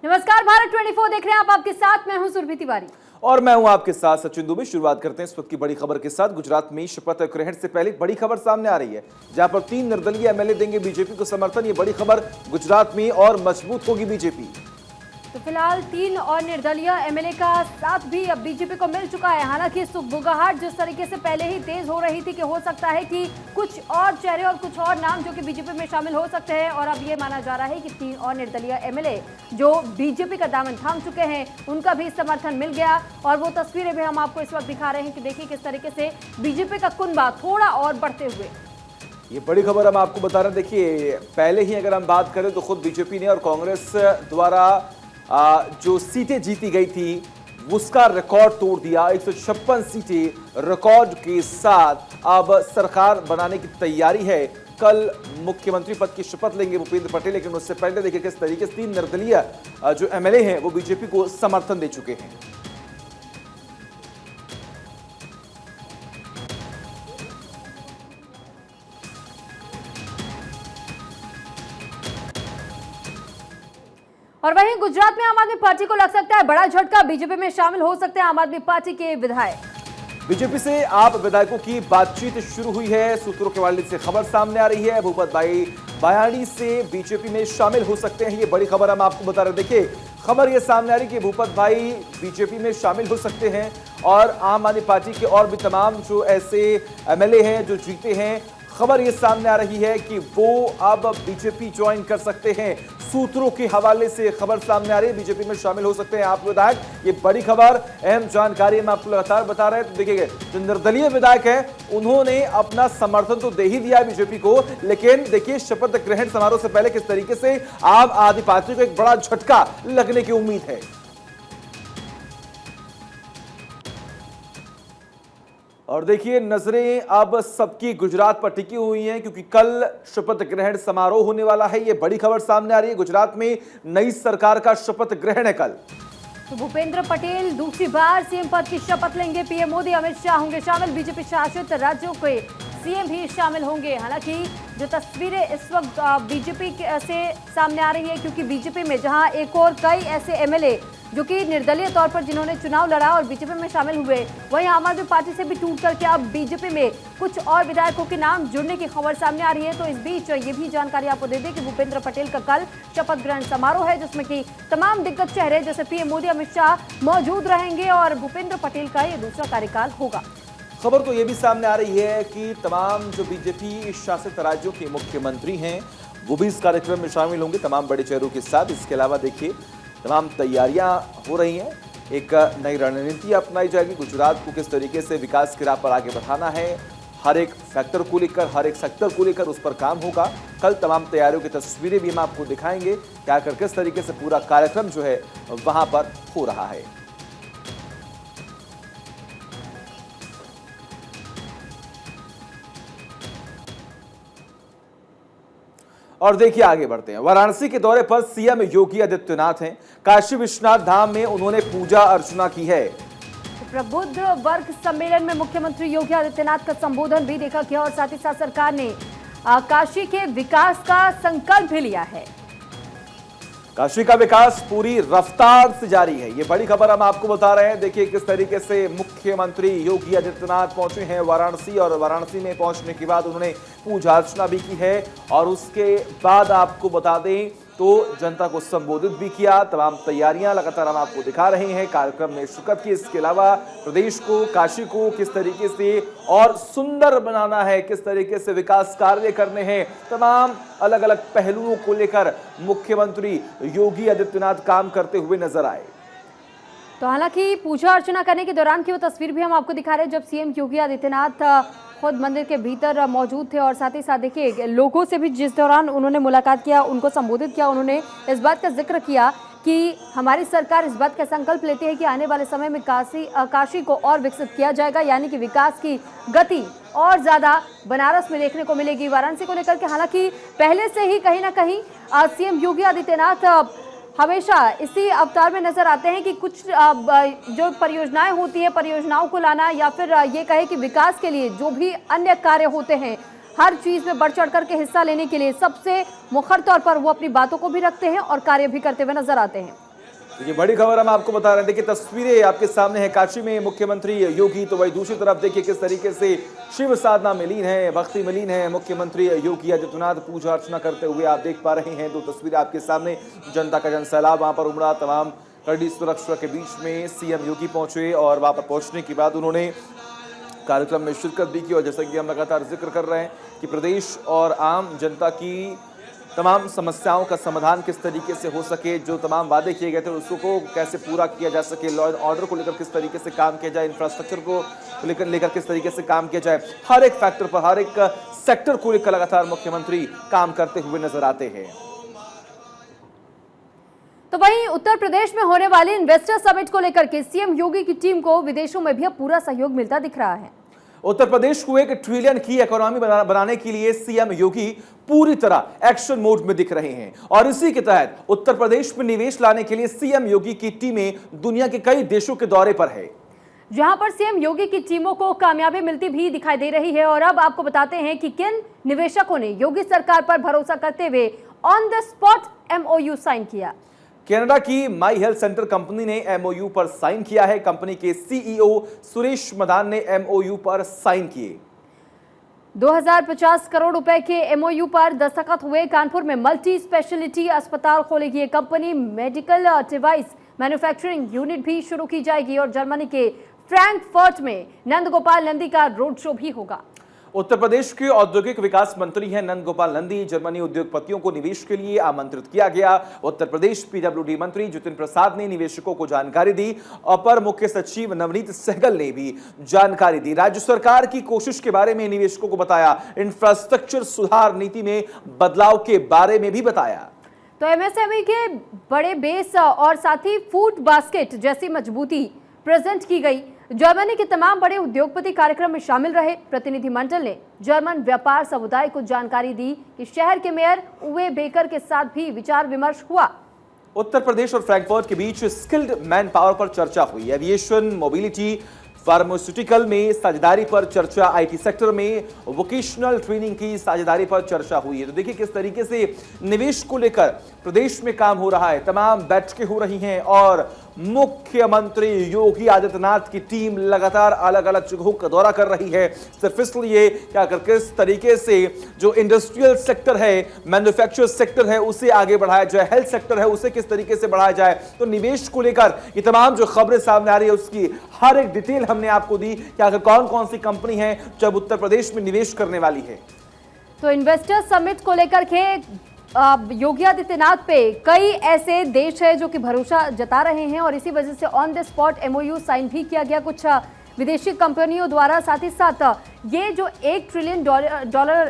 नमस्कार, भारत 24 देख रहे हैं आप। आपके साथ मैं हूं सुरभि तिवारी और मैं हूं आपके साथ सचिन दुबे। शुरुआत करते हैं इस वक्त की बड़ी खबर के साथ। गुजरात में शपथ ग्रहण से पहले बड़ी खबर सामने आ रही है, जहां पर 3 निर्दलीय एमएलए देंगे बीजेपी को समर्थन। ये बड़ी खबर, गुजरात में और मजबूत होगी बीजेपी। तो फिलहाल 3 और निर्दलीय एमएलए का साथ भी अब बीजेपी को मिल चुका है। हालांकि सुगबुगाहट जिस तरीके से पहले ही तेज हो रही थी कि हो सकता है कि कुछ और चेहरे और कुछ और नाम जो कि बीजेपी में शामिल हो सकते हैं, और अब ये माना जा रहा है कि 3 और निर्दलीय एमएलए जो बीजेपी का दामन थाम चुके हैं, उनका भी समर्थन मिल गया। और वो तस्वीरें भी हम आपको इस वक्त दिखा रहे हैं कि देखिए किस तरीके से बीजेपी का कुनबा थोड़ा और बढ़ते हुए। ये बड़ी खबर हम आपको बता रहे हैं। देखिए, पहले ही अगर हम बात करें तो खुद बीजेपी ने और कांग्रेस द्वारा जो सीटें जीती गई थी उसका रिकॉर्ड तोड़ दिया। 156 सीटें रिकॉर्ड के साथ अब सरकार बनाने की तैयारी है। कल मुख्यमंत्री पद की शपथ लेंगे भूपेंद्र पटेल, लेकिन उससे पहले देखिए किस तरीके से 3 निर्दलीय जो एमएलए हैं वो बीजेपी को समर्थन दे चुके हैं। और वहीं गुजरात में आम आदमी पार्टी को लग सकता है बड़ा झटका। बीजेपी में शामिल हो सकते हैं आम आदमी पार्टी के विधायक। बीजेपी से आप विधायकों की बातचीत शुरू हुई है। सूत्रों के हवाले से खबर सामने आ रही है, भूपत भाई बयानी से बीजेपी में शामिल हो सकते हैं। ये बड़ी खबर हम आपको बता रहे हैं। देखिए, खबर ये सामने आ रही है कि भूपत भाई बीजेपी में शामिल हो सकते हैं और आम आदमी पार्टी के और भी तमाम जो ऐसे एमएलए हैं जो जीते हैं, खबर ये सामने आ रही है कि वो अब बीजेपी ज्वाइन कर सकते हैं। सूत्रों के हवाले से खबर सामने आ रही है, बीजेपी में शामिल हो सकते हैं आप विधायक। ये बड़ी खबर, अहम जानकारी हम आपको लगातार बता रहे हैं। तो देखिए, जो निर्दलीय विधायक हैं उन्होंने अपना समर्थन तो दे ही दिया बीजेपी को, लेकिन देखिए शपथ ग्रहण समारोह से पहले किस तरीके से आम आदमी पार्टी को एक बड़ा झटका लगने की उम्मीद है। और देखिए, नजरें अब सबकी गुजरात पर टिकी हुई हैं, क्योंकि कल शपथ ग्रहण समारोह होने वाला है। ये बड़ी खबर सामने आ रही है, गुजरात में नई सरकार का शपथ ग्रहण है कल। तो भूपेंद्र पटेल दूसरी बार सीएम पद की शपथ लेंगे। पीएम मोदी, अमित शाह होंगे शामिल। बीजेपी शासित राज्यों के सीएम भी शामिल होंगे। हालांकि जो तस्वीरें इस वक्त बीजेपी से सामने आ रही है, क्योंकि बीजेपी में जहां एक और कई ऐसे एमएलए जो कि निर्दलीय तौर पर जिन्होंने चुनाव लड़ा और बीजेपी में शामिल हुए, वहीं आम आदमी पार्टी से भी टूट करके अब बीजेपी में कुछ और विधायकों के नाम जुड़ने की खबर सामने आ रही है। तो इस बीच ये भी जानकारी आपको दे दें कि भूपेंद्र पटेल का कल शपथ ग्रहण समारोह है, जिसमें कि तमाम दिग्गज चेहरे जैसे पीएम मोदी, अमित शाह मौजूद रहेंगे और भूपेंद्र पटेल का ये दूसरा कार्यकाल होगा। खबर तो ये भी सामने आ रही है कि तमाम जो बीजेपी शासित राज्यों के मुख्यमंत्री हैं वो भी इस कार्यक्रम में शामिल होंगे, तमाम बड़े चेहरों के साथ। इसके अलावा देखिए, तमाम तैयारियां हो रही हैं। एक नई रणनीति अपनाई जाएगी, गुजरात को किस तरीके से विकास की राह पर आगे बढ़ाना है, हर एक फैक्टर को लेकर, हर एक सेक्टर को लेकर उस पर काम होगा। कल तमाम तैयारियों की तस्वीरें भी हम आपको दिखाएंगे, क्या कर किस तरीके से पूरा कार्यक्रम जो है वहां पर हो रहा है। और देखिए, आगे बढ़ते हैं। वाराणसी के दौरे पर सीएम योगी आदित्यनाथ हैं। काशी विश्वनाथ धाम में उन्होंने पूजा अर्चना की है। प्रबुद्ध वर्ग सम्मेलन में मुख्यमंत्री योगी आदित्यनाथ का संबोधन भी देखा गया और साथ ही साथ सरकार ने काशी के विकास का संकल्प भी लिया है। काशी का विकास पूरी रफ्तार से जारी है, ये बड़ी खबर हम आपको बता रहे हैं। देखिए किस तरीके से मुख्यमंत्री योगी आदित्यनाथ पहुंचे हैं वाराणसी, और वाराणसी में पहुंचने के बाद उन्होंने पूजा अर्चना भी की है। और उसके बाद आपको बता दें तो जनता को संबोधित भी किया। तमाम तैयारियां लगातार हम आपको दिखा रहे हैं, कार्यक्रम में शिरकत की। इसके अलावा प्रदेश को, काशी को किस तरीके से और सुंदर बनाना है, किस तरीके से विकास कार्य करने हैं, तमाम अलग अलग पहलुओं को लेकर मुख्यमंत्री योगी आदित्यनाथ काम करते हुए नजर आए। तो हालांकि पूजा अर्चना करने के दौरान की वो तस्वीर भी हम आपको दिखा रहे हैं, जब सीएम योगी आदित्यनाथ खुद मंदिर के भीतर मौजूद थे। और साथ ही साथ देखिए, लोगों से भी जिस दौरान उन्होंने मुलाकात किया, उनको संबोधित किया, उन्होंने इस बात का जिक्र किया कि हमारी सरकार इस बात का संकल्प लेती है कि आने वाले समय में काशी को और विकसित किया जाएगा, यानी कि विकास की गति और ज़्यादा बनारस में देखने को मिलेगी। वाराणसी को लेकर के हालांकि पहले से ही कहीं ना कहीं सीएम योगी आदित्यनाथ हमेशा इसी अवतार में नजर आते हैं कि कुछ जो परियोजनाएं होती है, परियोजनाओं को लाना, या फिर ये कहे कि विकास के लिए जो भी अन्य कार्य होते हैं, हर चीज में बढ़ चढ़ करके हिस्सा लेने के लिए सबसे मुखर तौर पर वो अपनी बातों को भी रखते हैं और कार्य भी करते हुए नजर आते हैं। ये बड़ी खबर हम आपको बता रहे हैं। देखिए तस्वीरें आपके सामने है, काशी में मुख्यमंत्री योगी, तो वही दूसरी तरफ देखिए किस तरीके से शिव साधना में लीन है, भक्ति में लीन है मुख्यमंत्री योगी आदित्यनाथ। पूजा अर्चना करते हुए आप देख पा रहे हैं। दो तस्वीरें आपके सामने, जनता का जनसैलाब वहां पर उमड़ा। तमाम कड़ी सुरक्षा के बीच में सीएम योगी पहुंचे और वहां पर पहुंचने के बाद उन्होंने कार्यक्रम में शिरकत भी की। और जैसा कि हम लगातार जिक्र कर रहे हैं कि प्रदेश और आम जनता की तमाम समस्याओं का समाधान किस तरीके से हो सके, जो तमाम वादे किए गए थे उसको कैसे पूरा किया जा सके, लॉ एंड ऑर्डर को लेकर किस तरीके से काम किया जाए, इंफ्रास्ट्रक्चर को लेकर किस तरीके से काम किया जाए, हर एक फैक्टर पर, हर एक सेक्टर को लेकर लगातार मुख्यमंत्री काम करते हुए नजर आते हैं। तो वहीं उत्तर प्रदेश में होने वाले इन्वेस्टर समिट को लेकर के सीएम योगी की टीम को विदेशों में भी अब पूरा सहयोग मिलता दिख रहा है। उत्तर प्रदेश को 1 ट्रिलियन की इकोनॉमी बनाने के लिए सीएम योगी पूरी तरह एक्शन मोड में दिख रहे हैं और इसी के तहत उत्तर प्रदेश में निवेश लाने के लिए सीएम योगी की टीमें दुनिया के कई देशों के दौरे पर है, जहां पर सीएम योगी की टीमों को कामयाबी मिलती भी दिखाई दे रही है। और अब आपको बताते हैं कि किन निवेशकों ने योगी सरकार पर भरोसा करते हुए on the spot MOU sign किया। कनाडा की माई हेल्थ सेंटर कंपनी ने एमओयू पर साइन किया है। कंपनी के सीईओ सुरेश मदान ने एमओयू पर साइन किए। 2050 करोड़ रुपए के एमओयू पर दस्तखत हुए। कानपुर में मल्टी स्पेशलिटी अस्पताल खोलेगी ये company. Medical device manufacturing unit भी शुरू की जाएगी और जर्मनी के फ्रैंकफर्ट में नंदगोपाल नंदी का रोड शो भी होगा। उत्तर प्रदेश के औद्योगिक विकास मंत्री हैं नंदगोपाल नंदी। जर्मनी उद्योगपतियों को निवेश के लिए आमंत्रित किया गया। उत्तर प्रदेश पीडब्ल्यूडी मंत्री जितिन प्रसाद ने निवेशकों को जानकारी दी। अपर मुख्य सचिव नवनीत सहगल ने भी जानकारी दी। राज्य सरकार की कोशिश के बारे में निवेशकों को बताया। इंफ्रास्ट्रक्चर सुधार नीति में बदलाव के बारे में भी बताया। तो एमएसएमई के बड़े बेस और साथ ही फूड बास्केट जैसी मजबूती प्रेजेंट की गई। जर्मनी के तमाम बड़े उद्योगपति कार्यक्रम में शामिल रहे। प्रतिनिधिमंडल ने जर्मन व्यापार समुदाय को जानकारी दी कि शहर के मेयर उवे बेकर के साथ भी विचार विमर्श हुआ। उत्तर प्रदेश और फ्रैंकफर्ट के बीच स्किल्ड मैन पावर पर चर्चा हुई। एविएशन, मोबिलिटी, फार्मास्यूटिकल में साझेदारी पर चर्चा, आईटी सेक्टर में वोकेशनल ट्रेनिंग की साझेदारी पर चर्चा हुई है। तो देखिए किस तरीके से निवेश को लेकर प्रदेश में काम हो रहा है। तमाम बैठकें हो रही हैं और मुख्यमंत्री योगी आदित्यनाथ की टीम लगातार अलग अलग जगहों का दौरा कर रही है, सिर्फ इसलिए कि अगर किस तरीके से जो इंडस्ट्रियल सेक्टर है, मैन्युफैक्चर सेक्टर है, उसे आगे बढ़ाया जाए, हेल्थ सेक्टर है उसे किस तरीके से बढ़ाया जाए। तो निवेश को लेकर ये तमाम जो खबरें सामने आ रही है उसकी हर एक डिटेल हमने आपको दी कि आखिर कौन कौन सी कंपनी है जब उत्तर प्रदेश में निवेश करने वाली है। तो इन्वेस्टर समिट को लेकर के योगी आदित्यनाथ पे कई ऐसे देश है जो कि भरोसा जता रहे हैं और इसी वजह से on the spot MOU sign भी किया गया कुछ विदेशी कंपनियों द्वारा। साथ ही साथ ये जो $1 ट्रिलियन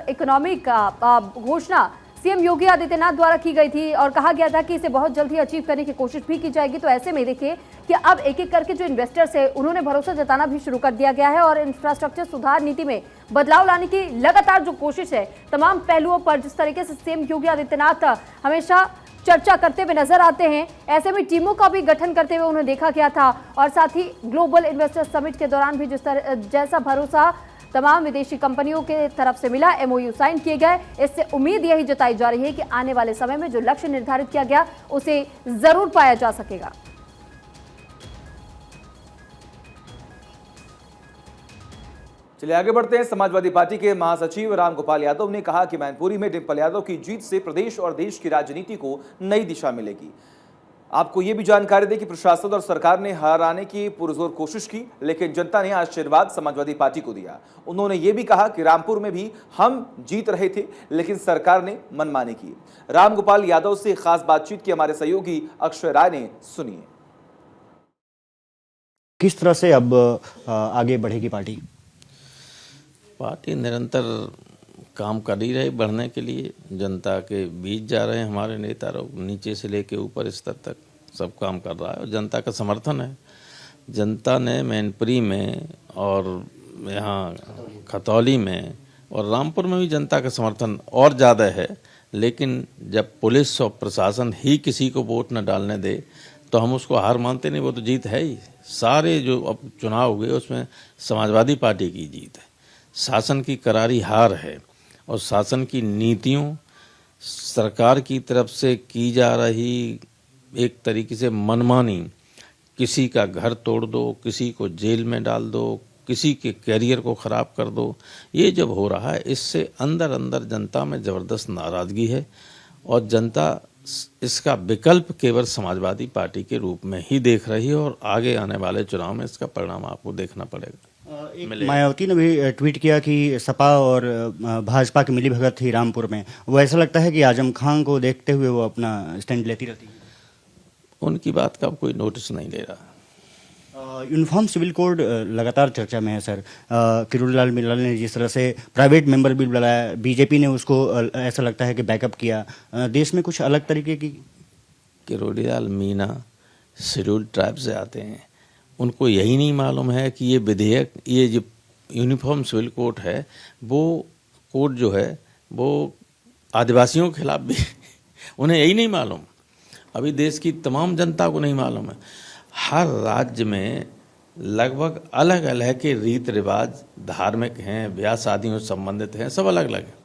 इकोनॉमी का घोषणा सीएम योगी आदित्यनाथ द्वारा की गई थी और कहा गया था कि इसे बहुत जल्द ही अचीव करने की कोशिश भी की जाएगी। तो ऐसे में देखिए कि अब एक एक करके जो इन्वेस्टर्स है उन्होंने भरोसा जताना भी शुरू कर दिया गया है और इंफ्रास्ट्रक्चर सुधार नीति में बदलाव लाने की लगातार जो कोशिश है तमाम पहलुओं पर, जिस तरीके से सीएम योगी आदित्यनाथ हमेशा चर्चा करते हुए नजर आते हैं, ऐसे में टीमों का भी गठन करते हुए उन्हें देखा गया था। और साथ ही ग्लोबल इन्वेस्टर समिट के दौरान भी जैसा भरोसा तमाम विदेशी कंपनियों के तरफ से मिला, एमओयू साइन किए गए। इससे उम्मीद यही जताई जा रही है कि आने वाले समय में जो लक्ष्य निर्धारित किया गया उसे जरूर पाया जा सकेगा। चलिए आगे बढ़ते हैं। समाजवादी पार्टी के महासचिव रामगोपाल यादव ने कहा कि मैनपुरी में डिंपल यादव की जीत से प्रदेश और देश की राजनीति को नई दिशा मिलेगी। आपको यह भी जानकारी दें कि प्रशासन और सरकार ने हराने की पुरजोर कोशिश की, लेकिन जनता ने आशीर्वाद समाजवादी पार्टी को दिया। उन्होंने ये भी कहा कि रामपुर में भी हम जीत रहे थे, लेकिन सरकार ने मनमानी की। रामगोपाल यादव से खास बातचीत की हमारे सहयोगी अक्षय राय ने, सुनिए। किस तरह से अब आगे बढ़ेगी पार्टी? पार्टी निरंतर काम कर ही रही बढ़ने के लिए। जनता के बीच जा रहे हैं हमारे नेता लोग, नीचे से लेके ऊपर स्तर तक सब काम कर रहा है और जनता का समर्थन है। जनता ने मैनपुरी में और यहाँ खतौली में और रामपुर में भी जनता का समर्थन और ज़्यादा है। लेकिन जब पुलिस और प्रशासन ही किसी को वोट न डालने दे तो हम उसको हार मानते नहीं, वो तो जीत है ही। सारे जो अब चुनाव हुए उसमें समाजवादी पार्टी की जीत है, शासन की करारी हार है और शासन की नीतियों, सरकार की तरफ से की जा रही एक तरीके से मनमानी किसी का घर तोड़ दो, किसी को जेल में डाल दो, किसी के कैरियर को ख़राब कर दो, ये जब हो रहा है इससे अंदर अंदर जनता में ज़बरदस्त नाराज़गी है और जनता इसका विकल्प केवल समाजवादी पार्टी के रूप में ही देख रही है और आगे आने वाले चुनाव में इसका परिणाम आपको देखना पड़ेगा। एक मायावती ने भी ट्वीट किया कि सपा और भाजपा की मिलीभगत थी रामपुर में। वो ऐसा लगता है कि आजम खान को देखते हुए वो अपना स्टैंड लेती रहती है। उनकी बात का अब कोई नोटिस नहीं ले रहा। यूनिफॉर्म सिविल कोड लगातार चर्चा में है सर। किरोड़ीलाल मीणा ने जिस तरह से प्राइवेट मेंबर बिल बनाया, बीजेपी ने उसको ऐसा लगता है कि बैकअप किया। देश में कुछ अलग तरीके की किरोड़ीलाल मीणा शेड्यूल्ड ट्राइब से आते हैं, उनको यही नहीं मालूम है कि ये विधेयक, ये जो यूनिफॉर्म सिविल कोड है, वो कोड जो है वो आदिवासियों के खिलाफ भी उन्हें यही नहीं मालूम। अभी देश की तमाम जनता को नहीं मालूम है। हर राज्य में लगभग अलग अलग के रीत रिवाज, धार्मिक हैं, ब्याह शादियों से संबंधित हैं, सब अलग अलग है।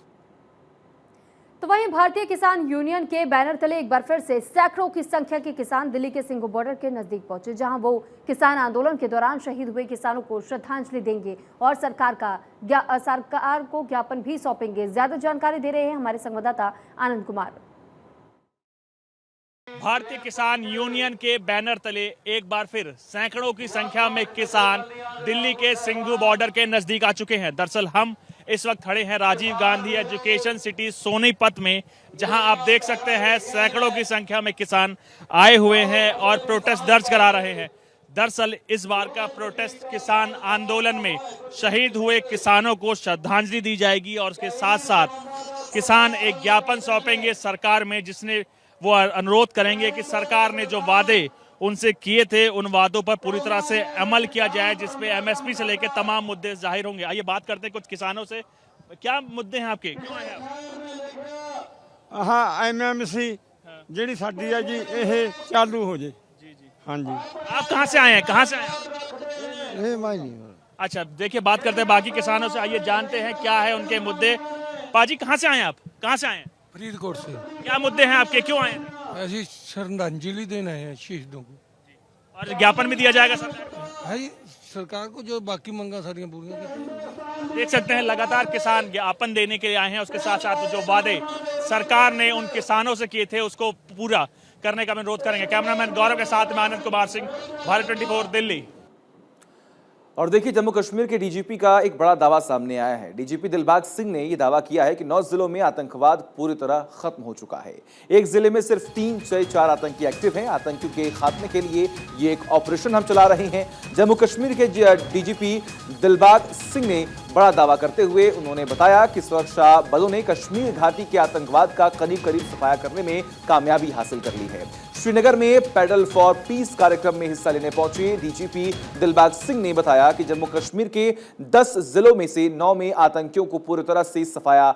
तो वहीं भारतीय किसान यूनियन के बैनर तले एक बार फिर से सैकड़ों की संख्या के किसान दिल्ली के सिंघू बॉर्डर के नजदीक पहुंचे, जहां वो किसान आंदोलन के दौरान शहीद हुए किसानों को श्रद्धांजलि देंगे और सरकार को ज्ञापन भी सौंपेंगे। ज्यादा जानकारी दे रहे हैं हमारे संवाददाता आनंद कुमार। भारतीय किसान यूनियन के बैनर तले एक बार फिर सैकड़ों की संख्या में किसान दिल्ली के सिंघू बॉर्डर के नजदीक आ चुके हैं। दरअसल हम इस वक्त खड़े हैं राजीव गांधी एजुकेशन सिटी सोनीपत में, जहां आप देख सकते हैं सैकड़ों की संख्या में किसान आए हुए हैं और प्रोटेस्ट दर्ज करा रहे हैं। दरअसल इस बार का प्रोटेस्ट किसान आंदोलन में शहीद हुए किसानों को श्रद्धांजलि दी जाएगी और उसके साथ साथ किसान एक ज्ञापन सौंपेंगे सरकार में, जिसने वो अनुरोध करेंगे कि सरकार ने जो वादे उनसे किए थे उन वादों पर पूरी तरह से अमल किया जाए, जिसपे एमएसपी से लेकर तमाम मुद्दे जाहिर होंगे। आइए बात करते हैं कुछ किसानों से। क्या मुद्दे हैं आपके? क्यों आए आप? हाँ, एमएमसी ਜਿਹੜੀ ਸਾਡੀ ਹੈ ਜੀ ਇਹ ਚਾਲੂ ਹੋ ਜੇ। जी जी। हाँ जी। आप कहाँ से आए हैं? कहाँ से आए हैं? ਇਹ ਮੈਂ नहीं। अच्छा, देखिए बात करते हैं बाकी किसानों से। आइए जानते हैं क्या है उनके मुद्दे। पाजी कहाँ से आए हैं आप? कहाँ से आए हैं? फरीदकोट से। क्या मुद्दे हैं आपके? क्यों आए हैं? ऐसी श्रद्धांजलि देना है शहीदों को और ज्ञापन भी दिया जाएगा सरकार को? है सरकार को जो बाकी मंगा सारी पूरी की। देख सकते हैं लगातार किसान ज्ञापन देने के लिए आए हैं, उसके साथ साथ जो वादे सरकार ने उन किसानों से किए थे उसको पूरा करने का अनुरोध करेंगे। कैमरामैन गौरव के साथ में आनंद कुमार सिंह, भारत 24 दिल्ली। और देखिए, जम्मू कश्मीर के डीजीपी का एक बड़ा दावा सामने आया है। डीजीपी दिलबाग सिंह ने यह दावा किया है कि 9 जिलों में आतंकवाद पूरी तरह खत्म हो चुका है। एक जिले में सिर्फ 3 से 4 आतंकी एक्टिव हैं। आतंकियों के खात्मे के लिए ये एक ऑपरेशन हम चला रहे हैं। जम्मू कश्मीर के डीजीपी दिलबाग सिंह ने बड़ा दावा करते हुए उन्होंने बताया कि सुरक्षा बलों ने कश्मीर घाटी के आतंकवाद का करीब सफाया करने में कामयाबी हासिल कर ली है। श्रीनगर में पैडल फॉर पीस कार्यक्रम में हिस्सा लेने पहुंचे डीजीपी दिलबाग सिंह ने बताया कि जम्मू कश्मीर के 10 जिलों में से 9 में आतंकियों को पूरी तरह से सफाया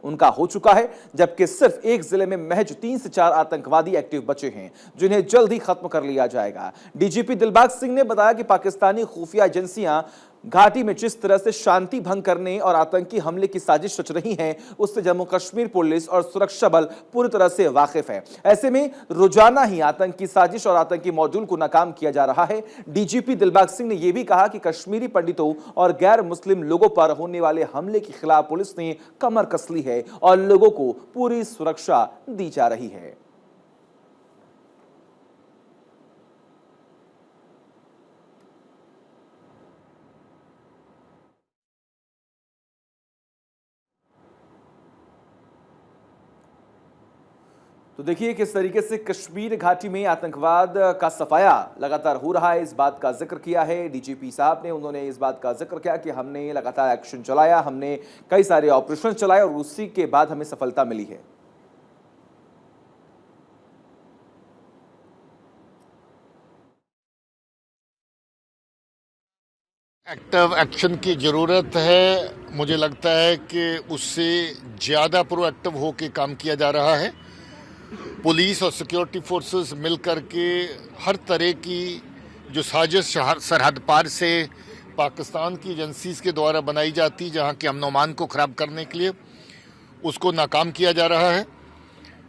उनका हो चुका है, जबकि सिर्फ एक जिले में महज 3 से 4 आतंकवादी एक्टिव बचे हैं, जिन्हें जल्द ही खत्म कर लिया जाएगा। डीजीपी दिलबाग सिंह ने बताया कि पाकिस्तानी खुफिया एजेंसियां घाटी में जिस तरह से शांति भंग करने और आतंकी हमले की साजिश रच रही हैं, उससे जम्मू कश्मीर पुलिस और सुरक्षा बल पूरी तरह से वाकिफ है। ऐसे में रोजाना ही आतंकी साजिश और आतंकी मॉड्यूल को नाकाम किया जा रहा है। डीजीपी दिलबाग सिंह ने यह भी कहा कि कश्मीरी पंडितों और गैर मुस्लिम लोगों पर होने वाले हमले के खिलाफ पुलिस ने कमर कस ली है और लोगों को पूरी सुरक्षा दी जा रही है। तो देखिए किस तरीके से कश्मीर घाटी में आतंकवाद का सफाया लगातार हो रहा है। इस बात का जिक्र किया है डीजीपी साहब ने। उन्होंने इस बात का जिक्र किया कि हमने लगातार एक्शन चलाया, हमने कई सारे ऑपरेशन चलाए और उसी के बाद हमें सफलता मिली है। एक्टिव एक्शन की ज़रूरत है। मुझे लगता है कि उससे ज़्यादा प्रोएक्टिव होकर काम किया जा रहा है। पुलिस और सिक्योरिटी फोर्सेस मिलकर के हर तरह की जो साजिश सरहद पार से पाकिस्तान की एजेंसीज के द्वारा बनाई जाती, जहां के अमन अमान को ख़राब करने के लिए, उसको नाकाम किया जा रहा है।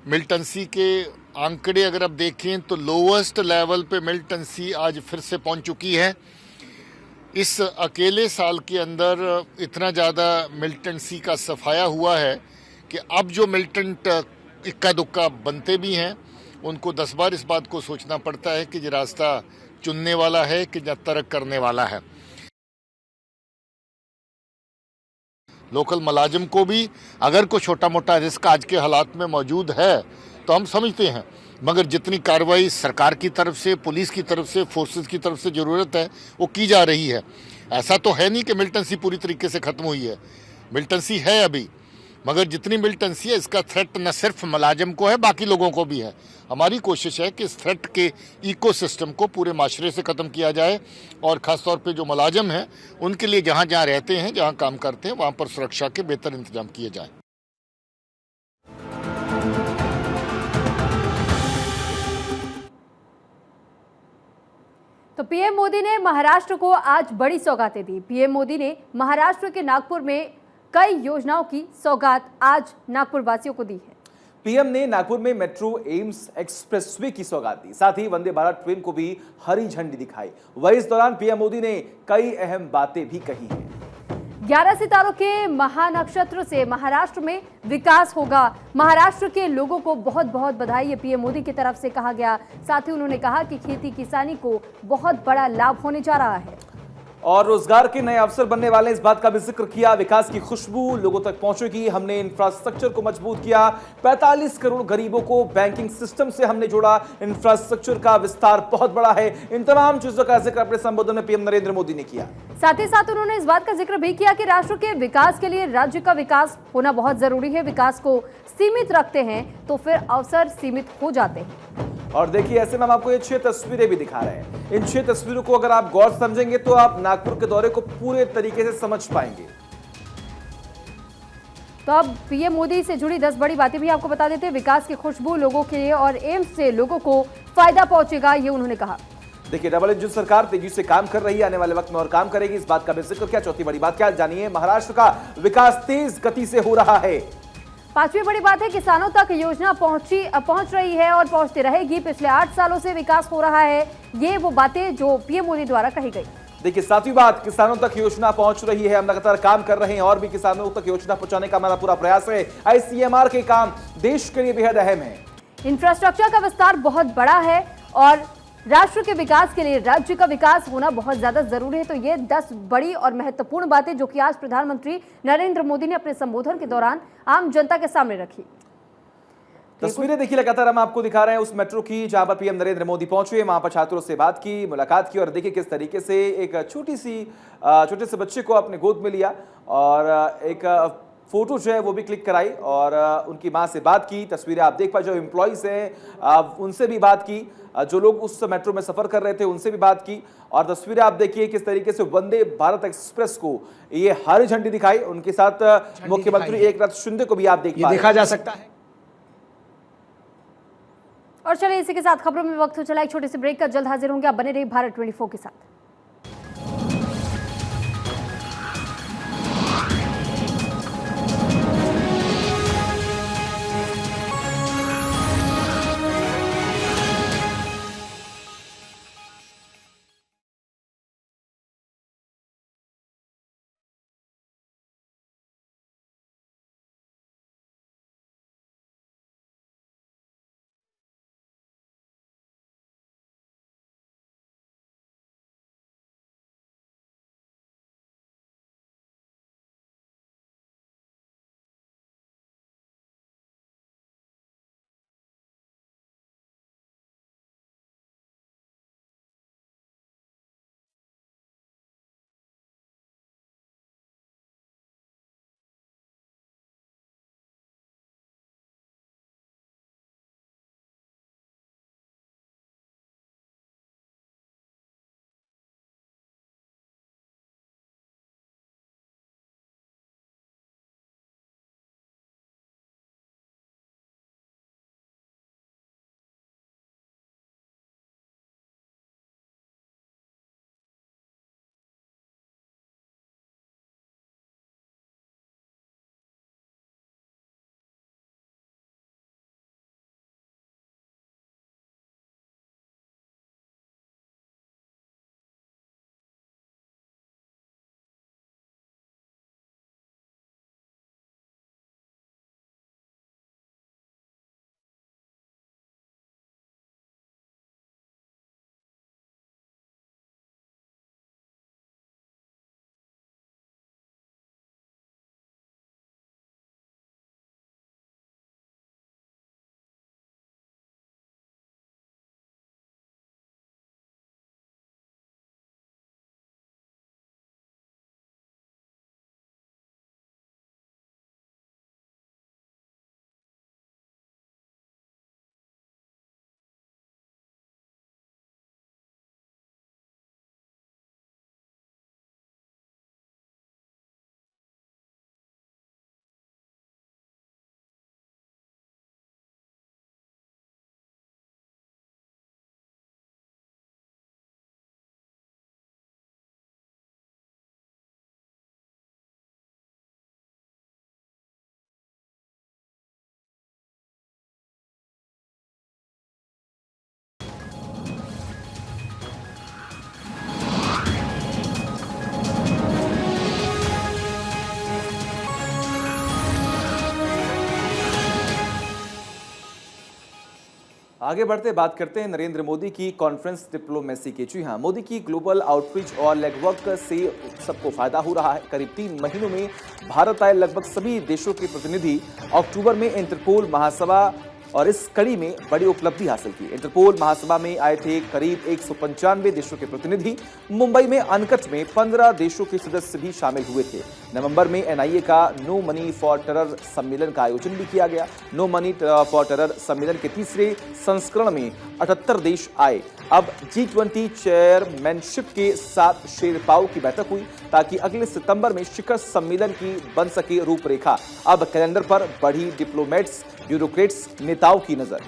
मिलिटेंसी के आंकड़े अगर आप देखें तो लोवेस्ट लेवल पे मिलिटेंसी आज फिर से पहुंच चुकी है। इस अकेले साल के अंदर इतना ज़्यादा मिलिटेंसी का सफाया हुआ है कि अब जो मिलिटेंट इक्का दुक्का बनते भी हैं उनको 10 बार इस बात को सोचना पड़ता है कि ये रास्ता चुनने वाला है कि या तर्क करने वाला है। लोकल मुलाजिम को भी अगर कोई छोटा मोटा रिस्क आज के हालात में मौजूद है तो हम समझते हैं, मगर जितनी कार्रवाई सरकार की तरफ से, पुलिस की तरफ से, फोर्सेस की तरफ से ज़रूरत है वो की जा रही है। ऐसा तो है नहीं कि मिलिटेंसी पूरी तरीके से ख़त्म हुई है, मिलिटेंसी है अभी, मगर जितनी मिलिटेंसी है इसका थ्रेट न सिर्फ मुलाजिम को है बाकी लोगों को भी है। हमारी कोशिश है कि इस थ्रेट के इकोसिस्टम को पूरे माशरे से ख़त्म किया जाए और ख़ास तौर पे जो मुलाजिम हैं उनके लिए जहाँ जहाँ रहते हैं, जहाँ काम करते हैं, वहाँ पर सुरक्षा के बेहतर इंतजाम किए जाएँ। तो पीएम मोदी ने महाराष्ट्र को आज बड़ी सौगातें दी। पीएम मोदी ने महाराष्ट्र के नागपुर में कई योजनाओं की सौगात आज नागपुर वासियों को दी है। पीएम ने नागपुर में मेट्रो एम्स एक्सप्रेसवे की सौगात दी, साथ ही वंदे भारत ट्रेन को भी हरी झंडी दिखाई। वहीं इस दौरान पीएम मोदी ने कई अहम बातें भी कही हैं। 11 सितारों के महानक्षत्र से महाराष्ट्र में विकास होगा। महाराष्ट्र के लोगों को बहुत बहुत बधाई, ये पीएम मोदी की तरफ से कहा गया। साथ ही उन्होंने कहा कि खेती किसानी को बहुत बड़ा लाभ होने जा रहा है और रोजगार के नए अवसर बनने वाले, इस बात का भी जिक्र किया। विकास की खुशबू लोगों तक पहुंचेगी। हमने इंफ्रास्ट्रक्चर को मजबूत किया, 45 करोड़ गरीबों को बैंकिंग सिस्टम से हमने जोड़ा। इंफ्रास्ट्रक्चर का विस्तार बहुत बड़ा है। इन तमाम चीजों का जिक्र अपने संबोधन में पीएम नरेंद्र मोदी ने किया। साथ ही साथ उन्होंने इस बात का जिक्र भी किया कि राष्ट्र के विकास के लिए राज्य का विकास होना बहुत जरूरी है। विकास को सीमित रखते हैं तो फिर अवसर सीमित हो जाते हैं। और देखिए, ऐसे में हम आपको ये 6 तस्वीरें भी दिखा रहे हैं। इन 6 तस्वीरों को अगर आप गौर से समझेंगे तो आप नागपुर के दौरे को पूरे तरीके से समझ पाएंगे। तो अब पीएम मोदी से जुड़ी 10 बड़ी बातें भी आपको बता देते हैं। विकास की खुशबू लोगों के लिए और एम्स से लोगों को फायदा पहुंचेगा, ये उन्होंने कहा। देखिए, डबल इंजन सरकार तेजी से काम कर रही है, आने वाले वक्त में और काम करेगी, इस बात का भी जिक्र किया। चौथी बड़ी बात क्या जानिए, महाराष्ट्र का विकास तेज गति से हो रहा है। 5वीं बड़ी बात है, किसानों तक योजना पहुंच रही है और पहुंचती रहेगी। पिछले 8 सालों से विकास हो रहा है, ये वो बातें जो पीएम मोदी द्वारा कही गई। देखिए, 7वीं बात, किसानों तक योजना पहुंच रही है। हम लगातार काम कर रहे हैं और भी किसानों तक योजना पहुंचाने का हमारा पूरा प्रयास है। आईसीएमआर के काम देश के लिए बेहद अहम है। इंफ्रास्ट्रक्चर का विस्तार बहुत बड़ा है और राष्ट्र के विकास के लिए राज्य का विकास होना बहुत ज्यादा जरूरी है। तो ये 10 बड़ी और महत्वपूर्ण बातें जो कि आज प्रधानमंत्री नरेंद्र मोदी ने अपने संबोधन के दौरान आम जनता के सामने रखी। तस्वीरें देखिए, लगातार हम आपको दिखा रहे हैं उस मेट्रो की जहां पर पीएम नरेंद्र मोदी पहुंचे, वहां पर छात्रों से बात की, मुलाकात की और देखिए किस तरीके से एक छोटे से बच्चे को अपने गोद में लिया और एक फोटो जो है वो भी क्लिक कराई और उनकी मां से बात की। तस्वीरें आप देख पाए, जो एम्प्लॉइज हैं उनसे भी बात की, जो लोग उस मेट्रो में सफर कर रहे थे उनसे भी बात की। और तस्वीरें आप देखिए किस तरीके से वंदे भारत एक्सप्रेस को ये हरी झंडी दिखाई। उनके साथ मुख्यमंत्री एकनाथ शिंदे को भी आप देखा जा सकता है। और चलिए इसी के साथ खबरों में वक्त हो चला एक छोटे से ब्रेक का। जल्द हाजिर होंगे, आप बने रहिए भारत 24 के साथ। आगे बढ़ते बात करते हैं नरेंद्र मोदी की कॉन्फ्रेंस डिप्लोमेसी की। जी हाँ, मोदी की ग्लोबल आउटरीच और लेगवर्क से सबको फायदा हो रहा है। करीब 3 महीनों में भारत आए लगभग सभी देशों के प्रतिनिधि। अक्टूबर में इंटरपोल महासभा और इस कड़ी में बड़ी उपलब्धि हासिल की। इंटरपोल महासभा में आए थे करीब 195 देशों के प्रतिनिधि। मुंबई में अनकट में 15 देशों के सदस्य भी शामिल हुए थे। नवंबर में एनआईए का नो मनी फॉर टेरर सम्मेलन का आयोजन भी किया गया। नो मनी फॉर टेरर सम्मेलन के तीसरे संस्करण में 78 देश आए। अब G20 चेयरमैनशिप के साथ शेरपाओ की बैठक हुई ताकि अगले सितंबर में शिखर सम्मेलन की बन सके रूपरेखा। अब कैलेंडर पर बढ़ी डिप्लोमेट्स, ब्यूरोक्रेट्स, नेताओं की नजर।